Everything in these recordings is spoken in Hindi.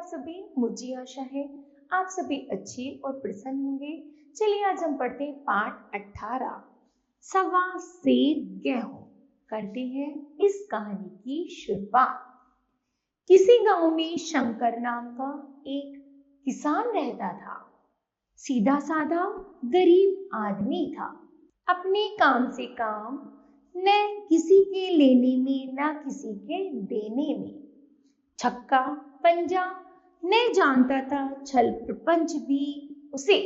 आप सभी? मुझे आशा है आप सभी अच्छे और प्रसन्न होंगे। चलिए आज हम पढ़ते हैं पाठ 18 सवा सेर गेहूं। करते हैं इस कहानी की शुरुआत। किसी गांव में शंकर नाम का एक किसान रहता था। सीधा साधा गरीब आदमी था। अपने काम से काम, न किसी के लेने में न किसी के देने में। छक्का पंजा न जानता था, छल प्रपंच भी उसे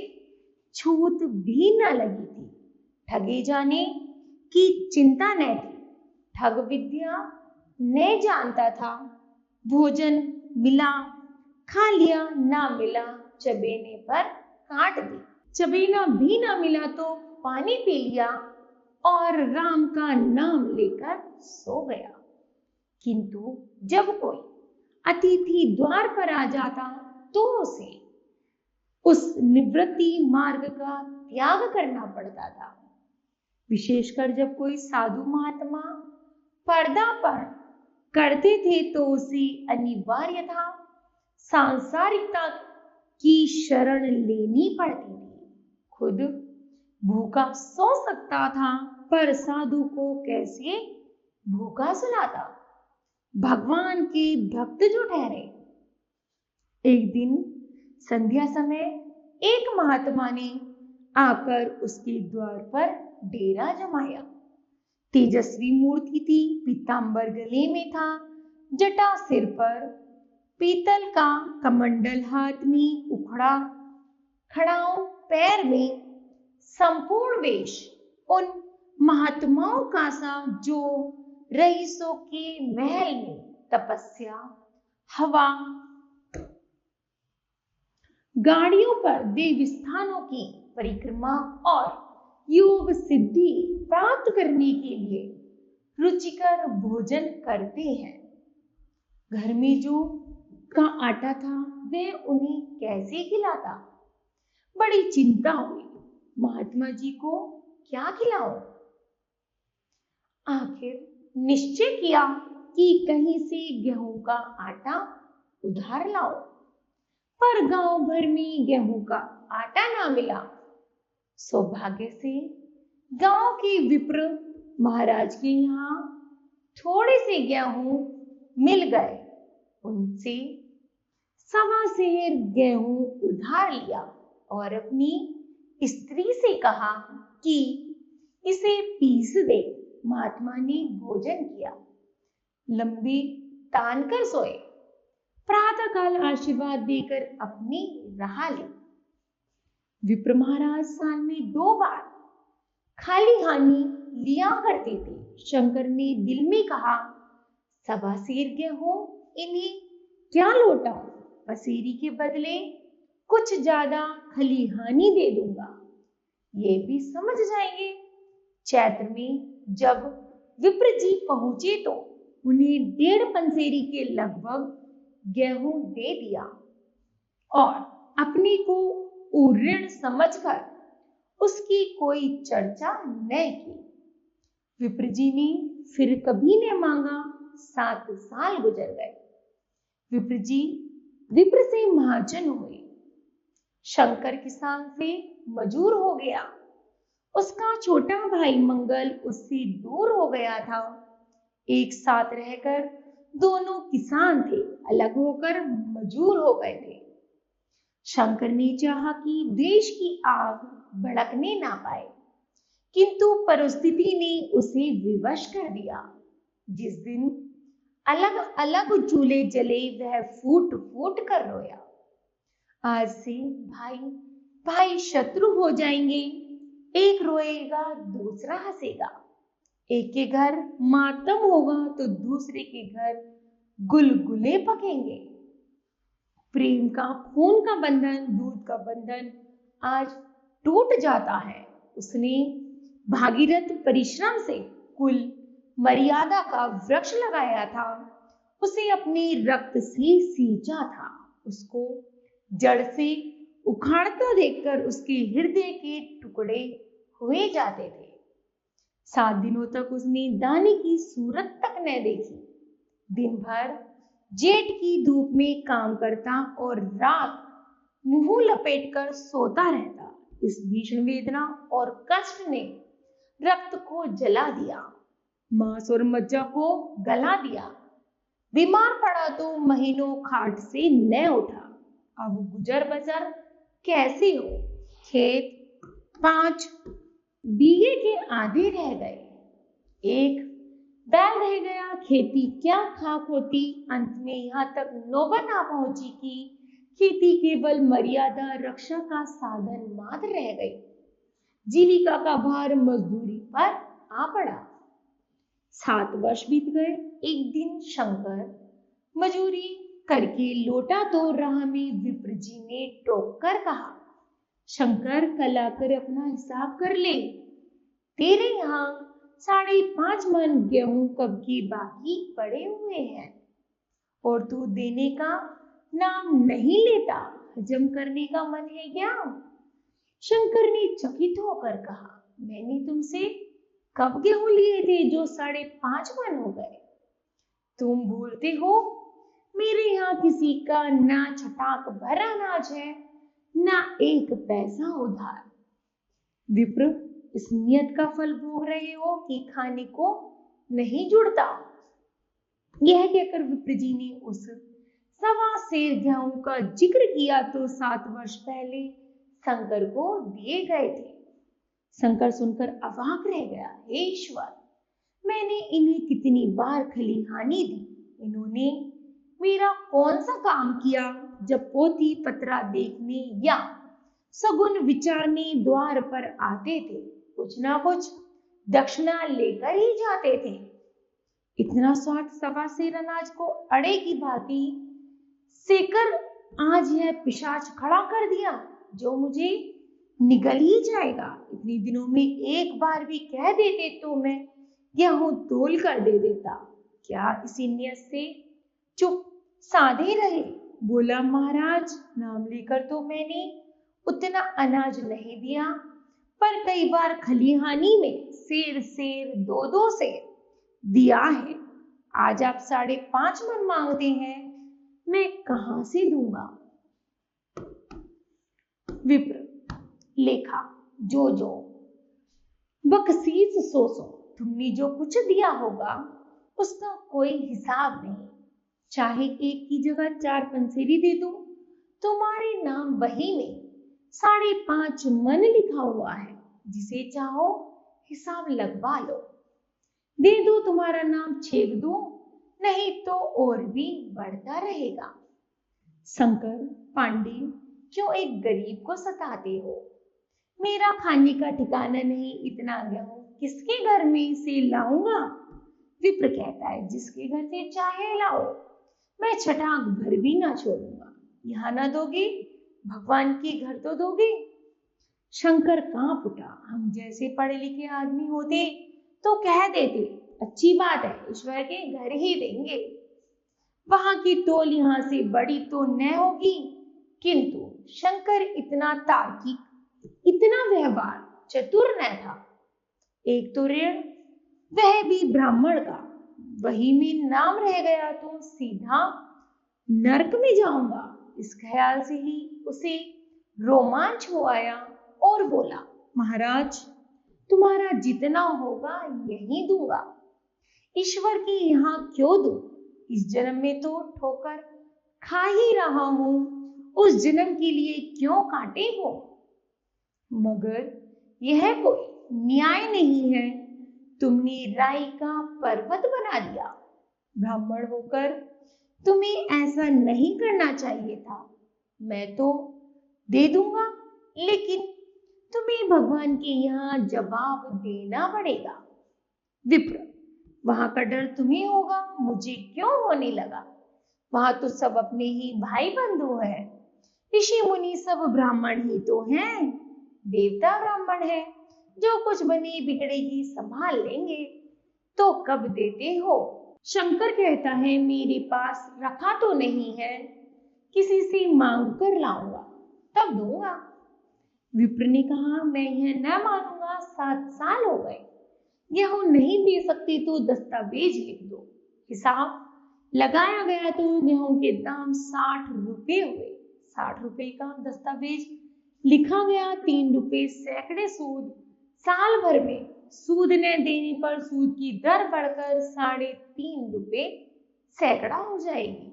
छूत भी न लगी थी। ठगे जाने की चिंता न थी। ठग विद्या न जानता था। भोजन मिला खा लिया, ना मिला चबेने पर काट दी। चबेना भी ना मिला तो पानी पी लिया और राम का नाम लेकर सो गया। किंतु जब कोई अतिथि द्वार पर आ जाता तो उसे उस निवृत्ति मार्ग का त्याग करना पड़ता था। विशेषकर जब कोई साधु महात्मा पर्दा पर करते थे तो उसे अनिवार्य था सांसारिकता की शरण लेनी पड़ती थी। खुद भूखा सो सकता था पर साधु को कैसे भूखा सुलाता। भगवान के भक्त जो ठहरे। एक दिन संध्या समय एक महात्मा ने आकर उसके द्वार पर डेरा जमाया। तेजस्वी मूर्ति थी, पीतांबर गले में था, जटा सिर पर, पीतल का कमंडल हाथ में, उखड़ा खड़ाऊ पैर में, संपूर्ण वेश उन महात्माओं का सा जो रईसों के महल में तपस्या, हवा, गाड़ियों पर देव स्थानों की परिक्रमा और योग सिद्धि प्राप्त करने के लिए रुचिकर भोजन करते हैं। घर में जो का आटा था वह उन्हें कैसे खिलाता। बड़ी चिंता हुई, महात्मा जी को क्या खिलाऊं। आखिर निश्चय किया कि कहीं से गेहूं का आटा उधार लाओ, पर गांव भर में गेहूं का आटा ना मिला। सौभाग्य से गांव के विप्र महाराज के यहाँ थोड़े से गेहूं मिल गए। उनसे सवा सेर गेहूं उधार लिया और अपनी स्त्री से कहा कि इसे पीस दे। महात्मा ने भोजन किया, लंबी तान कर सोए। प्रातः काल आशीर्वाद देकर अपनी राह ली। विप्र महाराज साल में 2 बार खाली हानि लिया करते थे। शंकर ने दिल में कहा, सवा सेर गेहूं इन्हें क्या लौटा, पसेरी के बदले कुछ ज्यादा खलिहानी दे दूंगा, ये भी समझ जाएंगे। चैत्र में जब विप्र जी पहुंचे तो उन्हें 1.5 पंसेरी के लगभग गेहूं दे दिया और अपने को उऋण समझकर उसकी कोई चर्चा न की। विप्र जी ने फिर कभी न मांगा। 7 साल गुजर गए। विप्र जी विप्र से महाजन हुए। शंकर किसान से मजूर हो गया। उसका छोटा भाई मंगल उससे दूर हो गया था। एक साथ रहकर दोनों किसान थे, अलग होकर मजूर हो गए थे। शंकर ने चाहा कि देश की आग भड़कने ना पाए, किंतु परिस्थिति ने उसे विवश कर दिया। जिस दिन अलग अलग चूल्हे जले वह फूट फूट कर रोया। आज से भाई भाई शत्रु हो जाएंगे। एक रोएगा दूसरा हंसेगा। एक के घर मातम होगा तो दूसरे के घर गुलगुले पकेंगे। प्रेम का, खून का बंधन, दूध का बंधन आज टूट जाता है। उसने भागीरथ परिश्रम से कुल मर्यादा का वृक्ष लगाया था। उसे अपने रक्त से सींचा था। उसको जड़ से उखाड़ता देखकर उसके हृदय के टुकड़े हुए जाते थे। 7 दिनों तक उसने दाने की सूरत तक न देखी। दिन भर जेठ की धूप में काम करता और रात मुंह लपेटकर सोता रहता। इस भीषण वेदना और कष्ट ने रक्त को जला दिया, मांस और मज्जा को गला दिया। बीमार पड़ा तो महीनों खाट से न उठा। अब गुजर बसर कैसे हो? खेत 5 बीघे के आधे रह गए, एक बैल रह गया, खेती क्या खाक होती। अंत में यहाँ तक नौबत आ पहुंची कि खेती केवल मर्यादा रक्षा का साधन मात्र रह गई। जीविका का भार मजदूरी पर आ पड़ा। 7 वर्ष बीत गए। एक दिन शंकर मजूरी करके लौटा तो राह में विप्र जी ने टोक कर कहा, शंकर कल आकर अपना हिसाब कर ले। तेरे यहाँ 5.5 मन गेहूं कब की बाकी पड़े हुए हैं और तू देने का नाम नहीं लेता। हजम करने का मन है क्या? शंकर ने चकित होकर कहा, मैंने तुमसे कब गेहूं लिए थे जो 5.5 मन हो गए? तुम भूलते हो मेरे यहाँ किसी का ना छटाक भर अनाज है, ना एक पैसा उधार। विप्र, इस नियत का फल भोग रहे हो कि खाने को नहीं जुड़ता। यह कहकर विप्र जी ने उस 1.25 सेर गेहूं का जिक्र किया तो 7 वर्ष पहले शंकर को दिए गए थे। शंकर सुनकर अवाक रह गया। हे ईश्वर, मैंने इन्हें कितनी बार खलिहानी दी। इन्होंने मेरा कौन सा काम किया? जब पोथी पत्रा देखने या सगुन विचारने द्वार पर आते थे, कुछ ना कुछ दक्षिणा लेकर ही जाते थे। इतना 1.25 सेर अनाज को अड़े की भांति सेकर आज यह पिशाच खड़ा कर दिया जो मुझे निगल ही जाएगा। इतने दिनों में एक बार भी कह देते तो मैं गेहूं तोल कर दे देता। क्या इसी नियत से चुप साधे रहे? बोला, महाराज, नाम लेकर तो मैंने उतना अनाज नहीं दिया, पर कई बार खलिहानी में सेर 2 सेर दिया है। आज आप 5.5 मन मांगते हैं, मैं कहां से दूंगा? विप्र, लेखा जो बकसीस सो तुमने जो कुछ दिया होगा उसका कोई हिसाब नहीं। चाहे 1 की जगह 4 पंसेरी दे दूं, तुम्हारे नाम बही में 5.5 मन लिखा हुआ है। जिसे चाहो हिसाब लगवा लो। दे दो तुम्हारा नाम छेक दो, नहीं तो और भी बढ़ता रहेगा। शंकर, पांडे, क्यों एक गरीब को सताते हो? मेरा खाने का ठिकाना नहीं, इतना गेहूं किसके घर में से लाऊंगा? विप्र कहता है, जिसके घर से चाहे लाओ, मैं छटाक भर भी ना छोड़ूंगा। यहाँ ना दोगे, भगवान के घर तो दोगे। शंकर कांप उठा। हम जैसे पढ़े लिखे आदमी होते तो कह देते, अच्छी बात है, ईश्वर के घर ही देंगे। वहां की टोल यहाँ से बड़ी तो न होगी। किंतु शंकर इतना तार्किक, इतना व्यवहार चतुर न था। एक तो ऋण, वह भी ब्राह्मण का, वही में नाम रह गया तो सीधा नरक में जाऊंगा। इस ख्याल से ही उसे रोमांच हो आया और बोला, महाराज, तुम्हारा जितना होगा यही दूंगा। ईश्वर के यहाँ क्यों दूं? इस जन्म में तो ठोकर खा ही रहा हूं, उस जन्म के लिए क्यों काटे हो? मगर यह कोई न्याय नहीं है। तुमने राई का पर्वत बना दिया। ब्राह्मण होकर तुम्हें ऐसा नहीं करना चाहिए था। मैं तो दे दूंगा, लेकिन तुम्हें भगवान के यहाँ जवाब देना पड़ेगा। विप्र, वहां का डर तुम्हें होगा, मुझे क्यों होने लगा? वहां तो सब अपने ही भाई बंधु हैं। ऋषि मुनि सब ब्राह्मण ही तो हैं। देवता ब्राह्मण है, जो कुछ बनी बिगड़ेगी संभाल लेंगे। तो कब देते हो? शंकर कहता है, मेरे पास रखा तो नहीं है, किसी से मांग कर लाऊंगा तब दूंगा। विप्र ने कहा, मैं यह न मानूंगा। 7 साल हो गए, गेहूं नहीं दे सकते तो दस्तावेज लिख दो, हिसाब लगाया गया तो गेहूं के दाम 60 रुपए हुए। 60 रुपए का दस्तावेज लिखा गया, 3 रुपए सैकड़े सूद। साल भर में सूद न देने पर सूद की दर बढ़कर 3.5 रुपए सैकड़ा हो जाएगी।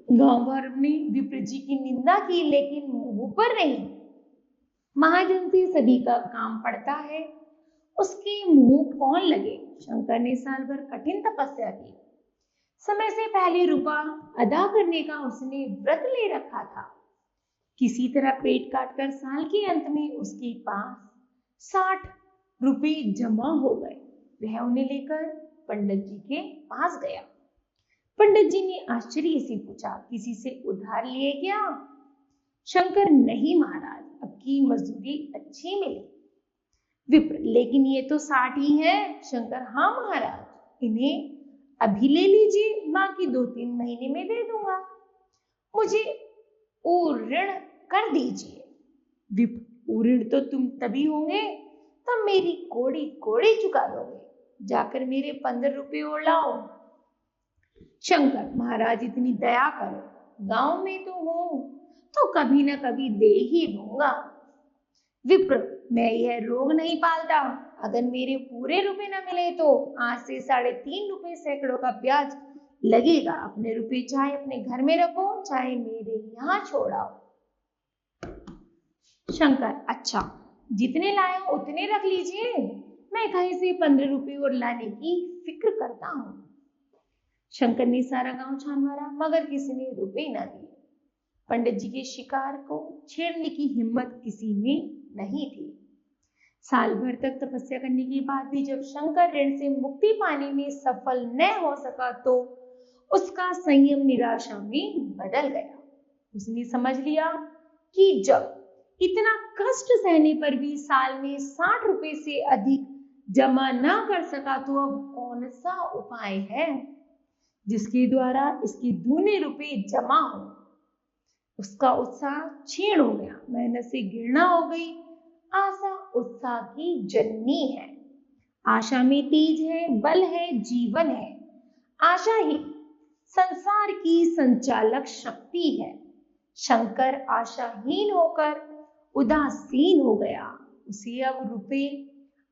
गांव भर में विप्र जी की निंदा की, लेकिन मुंह पर नहीं। महाजन से सभी का काम पड़ता है, उसके मुंह कौन लगे। शंकर ने साल भर कठिन तपस्या की। समय से पहले रुपया अदा करने का उसने व्रत ले रखा था। किसी तरह पेट काटकर साल के अंत में उसके पास 60 रुपए जमा हो गए। वह उन्हें लेकर पंडित जी के पास गया। पंडित जी ने आश्चर्य से पूछा, किसी से उधार लिए क्या? शंकर, नहीं महाराज, अब की मजदूरी अच्छी मिली। विप्र, लेकिन ये तो 60 ही है। शंकर, हाँ महाराज, इन्हें अभी ले लीजिए, बाकी 2-3 महीने में दे दूंगा। मुझे ऋण कर दीजिए। विप्र, ऋण तो तुम तभी होंगे तब मेरी कोड़ी कोड़ी चुका दोगे। जाकर मेरे 15 रुपए और लाओ। शंकर, महाराज इतनी दया करो, गांव में तो हूं तो कभी न कभी दे ही दूंगा। विप्र, मैं यह रोग नहीं पालता। अगर मेरे पूरे रुपए न मिले तो आज से 3.5 रुपए सैकड़ों का ब्याज लगेगा। अपने रुपए चाहे अपने घर में रखो, चाहे मेरे यहाँ छोड़ाओ। शंकर, अच्छा, जितने लाए हो उतने रख लीजिए, मैं कहीं से 15 रुपए और लाने की फिक्र करता हूँ। शंकर ने सारा गांव छान मारा, मगर किसी ने रुपए न दिए। पंडित जी के शिकार को छेड़ने की हिम्मत किसी में नहीं थी। साल भर तक तपस्या करने के बाद भी जब शंकर ऋण से मुक्ति पाने में सफल न हो सका तो उसका संयम निराशा में बदल गया। उसने समझ लिया कि जब इतना कष्ट सहने पर भी साल में 60 रुपए से अधिक जमा ना कर सका तो अब कौन सा उपाय है जिसके द्वारा इसके दूने रुपए जमा हो। उसका उत्साह क्षीण हो गया, मेहनत से गिरना हो गई। आशा उत्साह की जननी है। आशा में तेज है, बल है, जीवन है। आशा ही संसार की संचालक शक्ति है। शंकर आशाहीन होकर उदासीन हो गया। उसे अब रुपए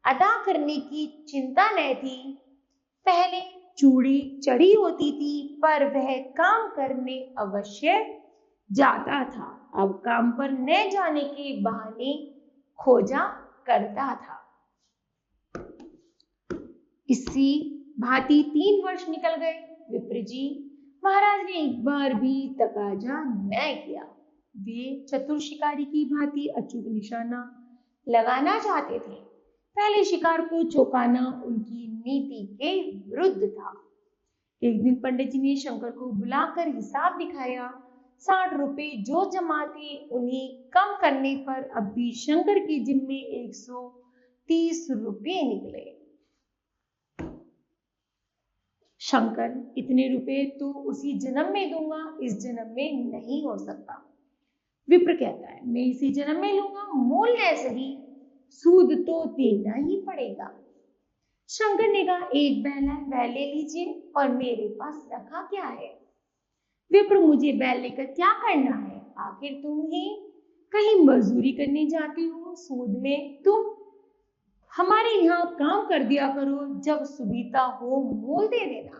अदा करने की चिंता न थी। पहले चूड़ी चढ़ी होती थी, पर वह काम करने अवश्य जाता था। अब काम पर न जाने के बहाने खोजा करता था। इसी भांति 3 वर्ष निकल गए। विप्र जी महाराज ने एक बार भी तकाजा न किया। वे चतुर शिकारी की भांति अचूक निशाना लगाना चाहते थे। पहले शिकार को चौंकाना उनकी नीति के विरुद्ध था। एक दिन पंडित जी ने शंकर को बुलाकर हिसाब दिखाया। 60 रुपए जो जमा थे उन्हें कम करने पर अब भी शंकर के जिम्मे 130 रुपए निकले। शंकर, इतने रुपए तो उसी जन्म में दूंगा, इस जन्म में नहीं हो सकता। विप्र कहता है, मैं इसी जन्म में लूंगा, मूल्य सही, सूद तो देना ही पड़ेगा। शंकर ने कहा, एक बैल है, वह ले लीजिए, और मेरे पास रखा क्या है? विप्र, मुझे बैल लेकर क्या करना है? आखिर तुम ही कहीं मजदूरी करने जाती हो, सूद में तुम हमारे यहाँ काम कर दिया करो, जब सुविधा हो मोल दे देना।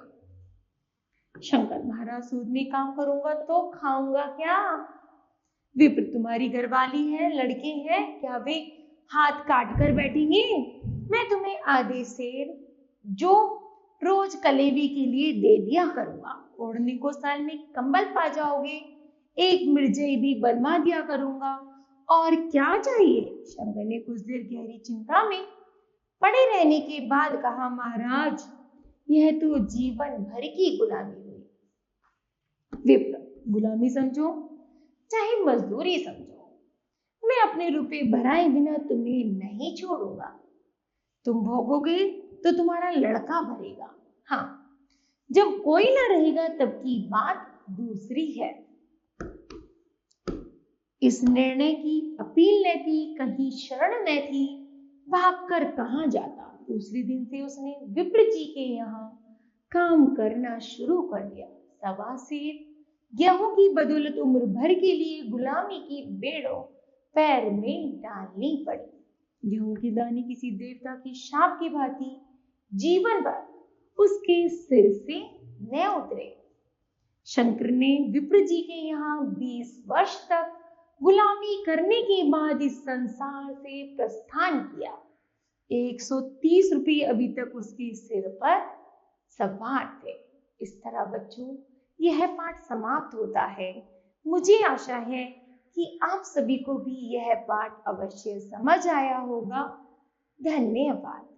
शंकर, महाराज सूद में काम करूंगा तो खाऊंगा क्या? विप्र, तुम्हारी घरवाली है, लड़के हैं, क्या वे हाथ काट कर बैठेंगे? मैं तुम्हें आधे सेर जो रोज कलेवी के लिए दे दिया करूंगा। ओढ़ने को साल में कंबल पा जाओगे, एक मिर्जई भी बनवा दिया करूंगा, और क्या चाहिए? शंकर ने कुछ देर गहरी चिंता में पड़े रहने के बाद कहा, महाराज यह तो जीवन भर की गुलामी हुई। विप्र, गुलामी समझो चाहे मजदूरी समझो, मैं अपने रुपए भराए बिना तुम्हें नहीं छोड़ूंगा। तुम भोगोगे तो तुम्हारा लड़का भरेगा। हाँ, जब कोई ना रहेगा तब की बात दूसरी है। इस निर्णय की अपील न थी, कहीं शरण न थी, भागकर कहां जाता। दूसरे दिन से उसने विप्र जी के यहाँ काम करना शुरू कर दिया। सवा सेर गेहूं की बदौलत उम्र भर के लिए गुलामी की बेड़ों पैर में डालनी पड़ी। गेहूं के दाने किसी देवता की शाप की भांति जीवन भर उसके सिर से न उतरे। शंकर ने विप्र जी के यहाँ 20 वर्ष तक गुलामी करने के बाद इस संसार से प्रस्थान किया। 130 रुपये अभी तक उसके सिर पर सवार थे। इस तरह बच्चों यह पाठ समाप्त होता है। मुझे आशा है कि आप सभी को भी यह पाठ अवश्य समझ आया होगा। धन्यवाद।